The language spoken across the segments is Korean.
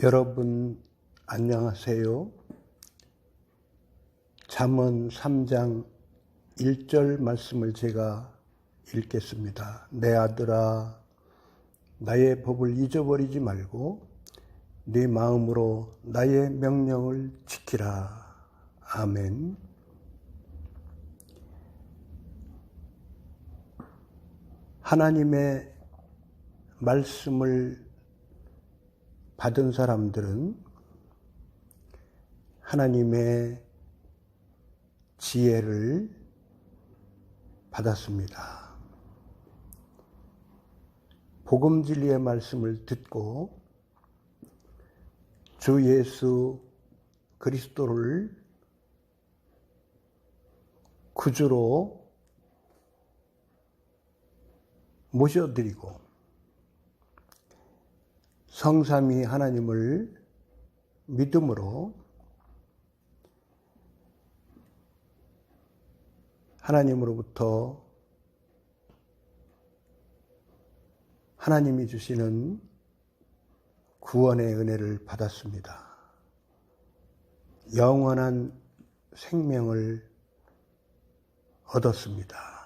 여러분 안녕하세요. 잠언 3장 1절 말씀을 제가 읽겠습니다. 내 아들아, 나의 법을 잊어버리지 말고 네 마음으로 나의 명령을 지키라. 아멘. 하나님의 말씀을 받은 사람들은 하나님의 지혜를 받았습니다. 복음 진리의 말씀을 듣고 주 예수 그리스도를 구주로 모셔드리고 성삼위 하나님을 믿음으로 하나님으로부터 하나님이 주시는 구원의 은혜를 받았습니다. 영원한 생명을 얻었습니다.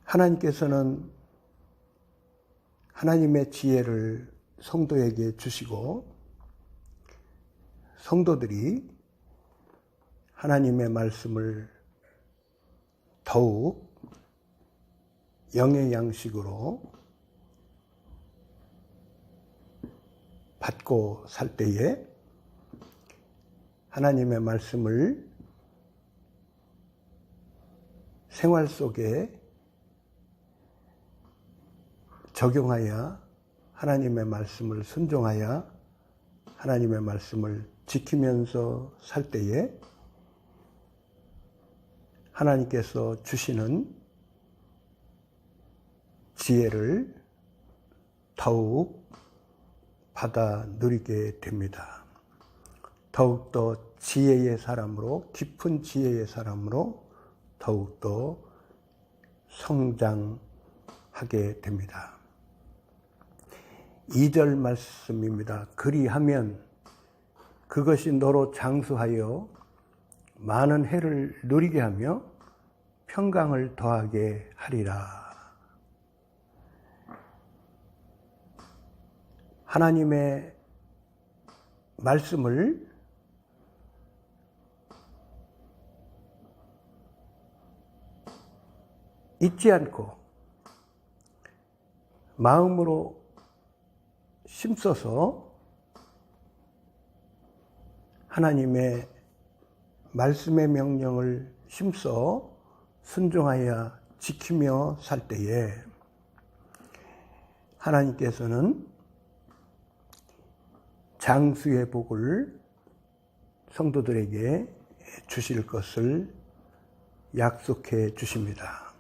하나님께서는 하나님의 지혜를 성도에게 주시고 성도들이 하나님의 말씀을 더욱 영의 양식으로 받고 살 때에 하나님의 말씀을 생활 속에 적용하여 하나님의 말씀을 순종하여 하나님의 말씀을 지키면서 살 때에 하나님께서 주시는 지혜를 더욱 받아 누리게 됩니다. 더욱더 지혜의 사람으로, 깊은 지혜의 사람으로 더욱더 성장하게 됩니다. 2절 말씀입니다. 그리하면 그것이 너로 장수하여 많은 해를 누리게 하며 평강을 더하게 하리라. 하나님의 말씀을 잊지 않고 마음으로 심써서 하나님의 말씀의 명령을 힘써 순종하여 지키며 살 때에 하나님께서는 장수의 복을 성도들에게 주실 것을 약속해 주십니다.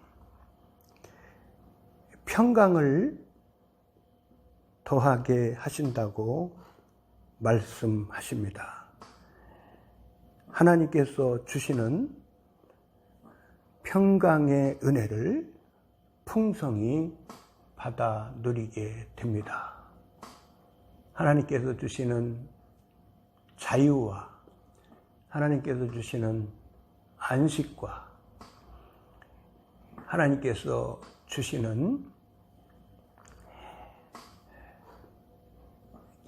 평강을 더하게 하신다고 말씀하십니다. 하나님께서 주시는 평강의 은혜를 풍성히 받아 누리게 됩니다. 하나님께서 주시는 자유와 하나님께서 주시는 안식과 하나님께서 주시는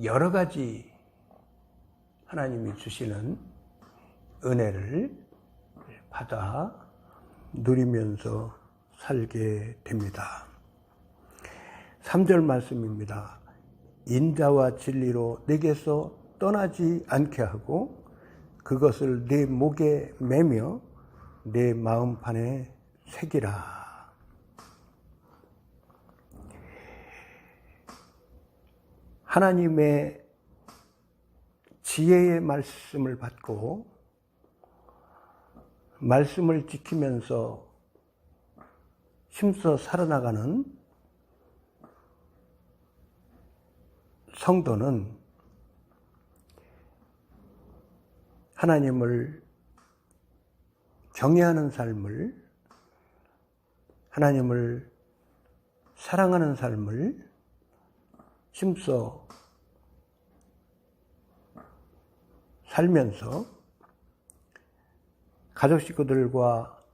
여러 가지 하나님이 주시는 은혜를 받아 누리면서 살게 됩니다. 3절 말씀입니다. 인자와 진리로 내게서 떠나지 않게 하고 그것을 내 목에 매며 내 마음판에 새기라. 하나님의 지혜의 말씀을 받고 말씀을 지키면서 힘써 살아나가는 성도는 하나님을 경외하는 삶을 하나님을 사랑하는 삶을 힘써 살면서 가족 식구들과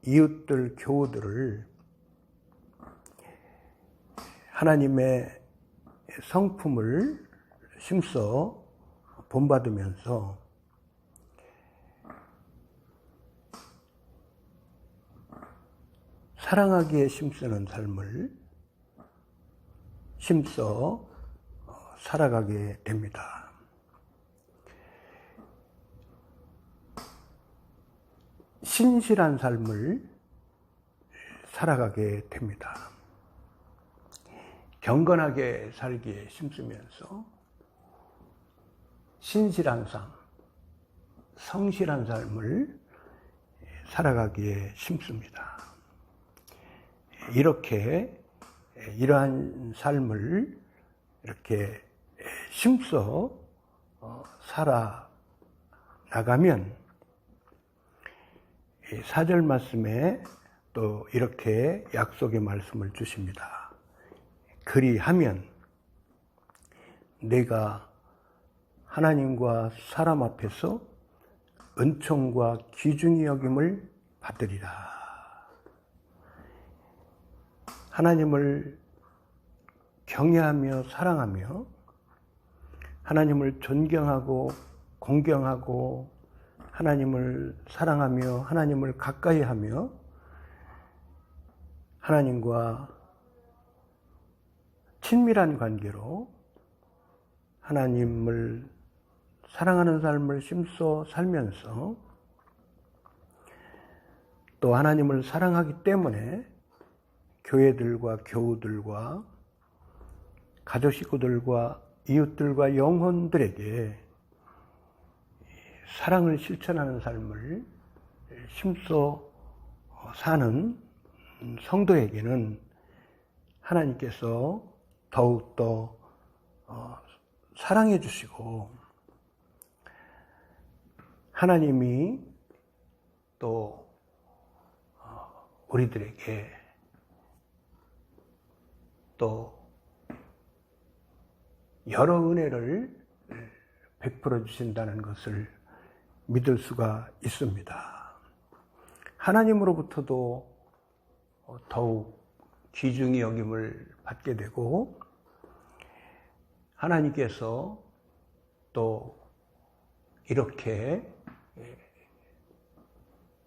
이웃들, 교우들을 하나님의 성품을 힘써 본받으면서 사랑하기에 힘쓰는 삶을 힘써 살아가게 됩니다. 신실한 삶을 살아가게 됩니다. 경건하게 살기에 힘쓰면서 신실한 삶, 성실한 삶을 살아가기에 힘씁니다. 이렇게 이러한 삶을 이렇게 힘써 살아나가면 4절 말씀에 또 이렇게 약속의 말씀을 주십니다. 그리하면 내가 하나님과 사람 앞에서 은총과 귀중히 여김을 받으리라. 하나님을 경외하며 사랑하며 하나님을 존경하고 공경하고 하나님을 사랑하며 하나님을 가까이하며 하나님과 친밀한 관계로 하나님을 사랑하는 삶을 힘써 살면서 또 하나님을 사랑하기 때문에 교회들과 교우들과 가족 식구들과 이웃들과 영혼들에게 사랑을 실천하는 삶을 힘써 사는 성도에게는 하나님께서 더욱더 사랑해 주시고 하나님이 또 우리들에게 또 여러 은혜를 베풀어 주신다는 것을 믿을 수가 있습니다. 하나님으로부터도 더욱 귀중히 여김을 받게 되고 하나님께서 또 이렇게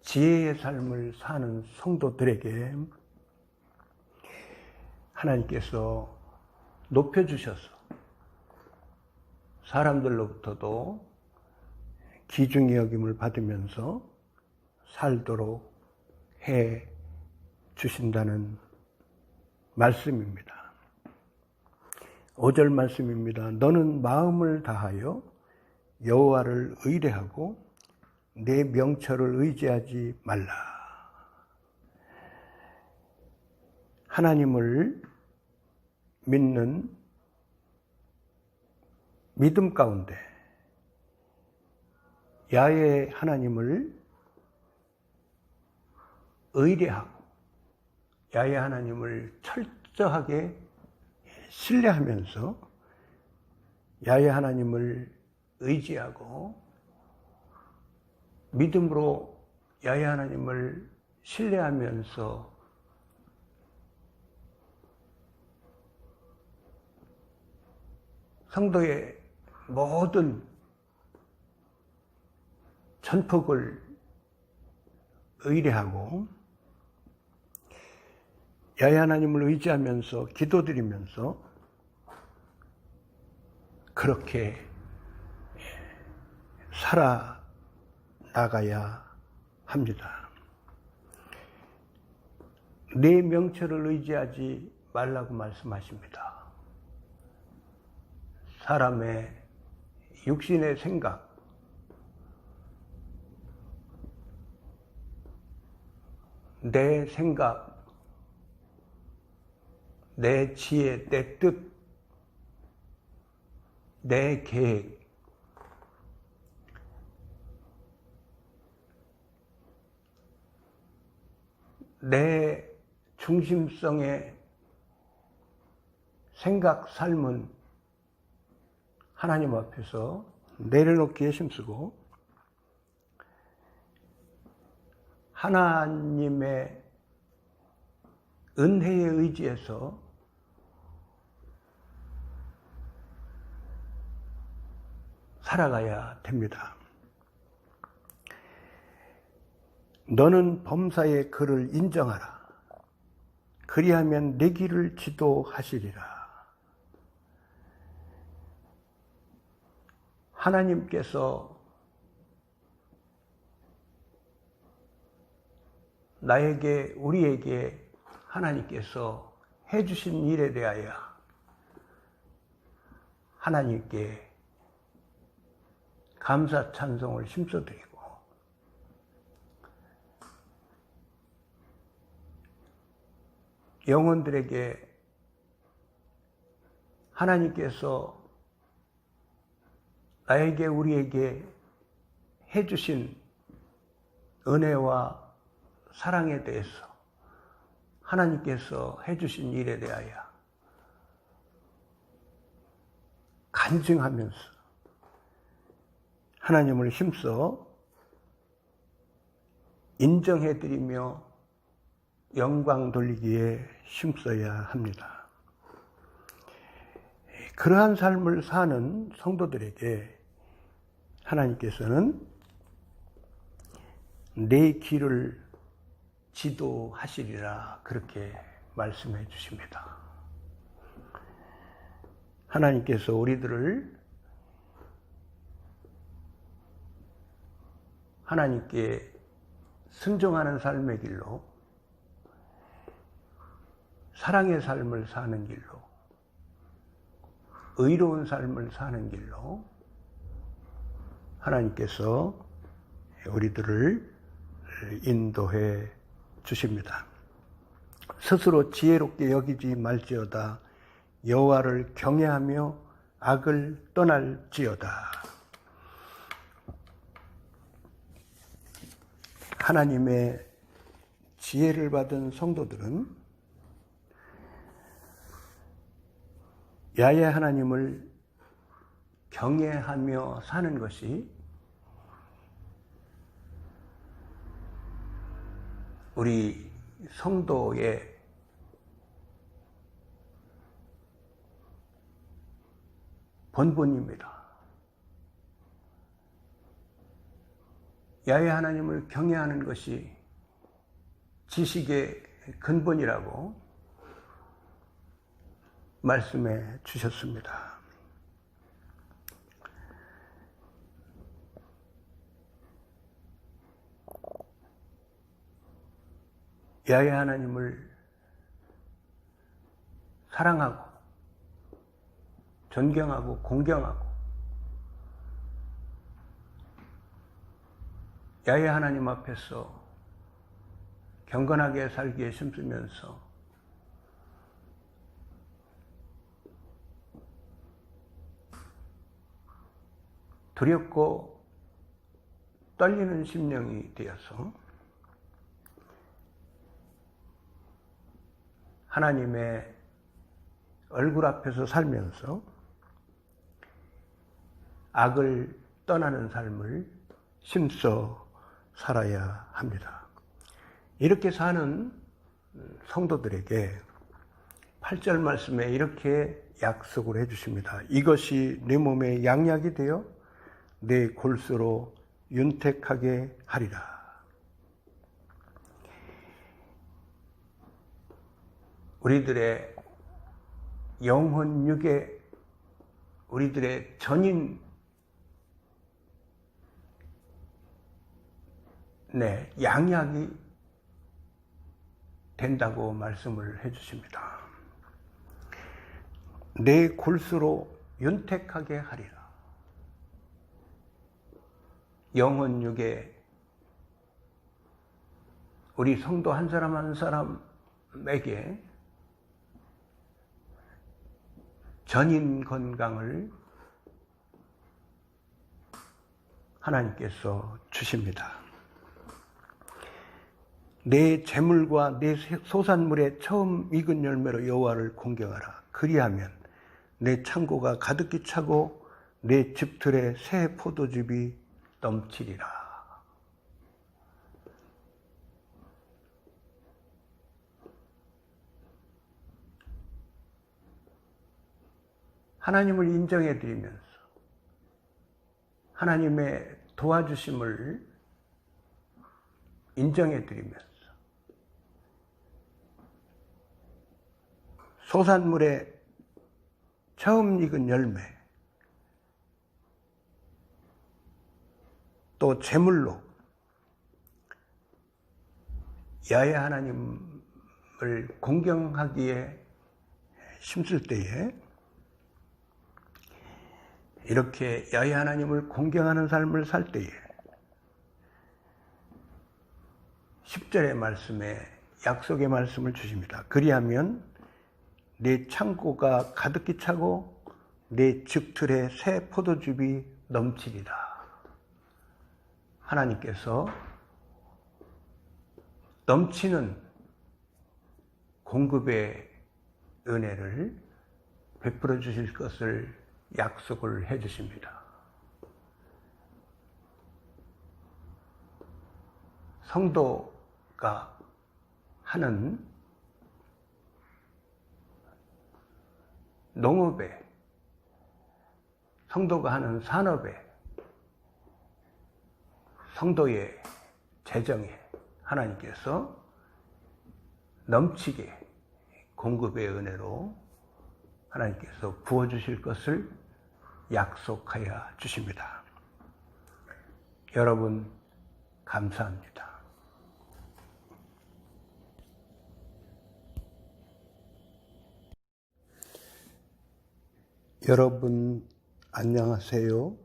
지혜의 삶을 사는 성도들에게 하나님께서 높여주셔서 사람들로부터도 귀중히 여김을 받으면서 살도록 해 주신다는 말씀입니다. 5절 말씀입니다. 너는 마음을 다하여 여호와를 의뢰하고 내 명철을 의지하지 말라. 하나님을 믿는 믿음 가운데 야훼 하나님을 의뢰하고 야훼 하나님을 철저하게 신뢰하면서 야훼 하나님을 의지하고 믿음으로 야훼 하나님을 신뢰하면서 성도의 모든 전폭을 의뢰하고 야훼 하나님을 의지하면서 기도드리면서 그렇게 살아나가야 합니다. 내 명철을 의지하지 말라고 말씀하십니다. 사람의 육신의 생각, 내 생각, 내 지혜, 내 뜻, 내 계획, 내 중심성의 생각, 삶은 하나님 앞에서 내려놓기에 힘쓰고 하나님의 은혜에 의지해서 살아가야 됩니다. 너는 범사의 그를 인정하라. 그리하면 내 길을 지도하시리라. 하나님께서 나에게, 우리에게 하나님께서 해주신 일에 대하여 하나님께 감사 찬송을 힘써드리고 영혼들에게 하나님께서 나에게, 우리에게 해주신 은혜와 사랑에 대해서 하나님께서 해주신 일에 대하여 간증하면서 하나님을 힘써 인정해드리며 영광 돌리기에 힘써야 합니다. 그러한 삶을 사는 성도들에게 하나님께서는 내 길을 지도하시리라 그렇게 말씀해 주십니다. 하나님께서 우리들을 하나님께 순종하는 삶의 길로, 사랑의 삶을 사는 길로, 의로운 삶을 사는 길로 하나님께서 우리들을 인도해 주십니다. 스스로 지혜롭게 여기지 말지어다. 여호와를 경외하며 악을 떠날지어다. 하나님의 지혜를 받은 성도들은 야훼 하나님을 경외하며 사는 것이 우리 성도의 본분입니다. 야훼 하나님을 경외하는 것이 지식의 근본이라고 말씀해 주셨습니다. 야훼 하나님을 사랑하고 존경하고 공경하고 야훼 하나님 앞에서 경건하게 살기에 힘쓰면서 두렵고 떨리는 심령이 되어서 하나님의 얼굴 앞에서 살면서 악을 떠나는 삶을 힘써 살아야 합니다. 이렇게 사는 성도들에게 8절 말씀에 이렇게 약속을 해주십니다. 이것이 내 몸에 양약이 되어 내 골수로 윤택하게 하리라. 우리들의 영혼 육에, 우리들의 전인 양약이 된다고 말씀을 해주십니다. 내 골수로 윤택하게 하리라. 영혼 육에 우리 성도 한 사람 한 사람에게 전인 건강을 하나님께서 주십니다. 내 재물과 내 소산물의 처음 익은 열매로 여호와를 공경하라. 그리하면 내 창고가 가득히 차고 내 집틀에 새 포도즙이 넘치리라. 하나님을 인정해 드리면서 하나님의 도와주심을 인정해 드리면서 소산물의 처음 익은 열매, 또 제물로 야훼 하나님을 공경하기에 힘쓸 때에 이렇게 야훼 하나님을 공경하는 삶을 살 때에 10절의 말씀에 약속의 말씀을 주십니다. 그리하면 내 창고가 가득히 차고 내 집틀에 새 포도즙이 넘치리라. 하나님께서 넘치는 공급의 은혜를 베풀어 주실 것을 약속을 해 주십니다. 성도가 하는 농업에, 성도가 하는 산업에, 성도의 재정에 하나님께서 넘치게 공급의 은혜로 하나님께서 부어주실 것을 약속하여 주십니다. 여러분, 감사합니다. 여러분, 안녕하세요.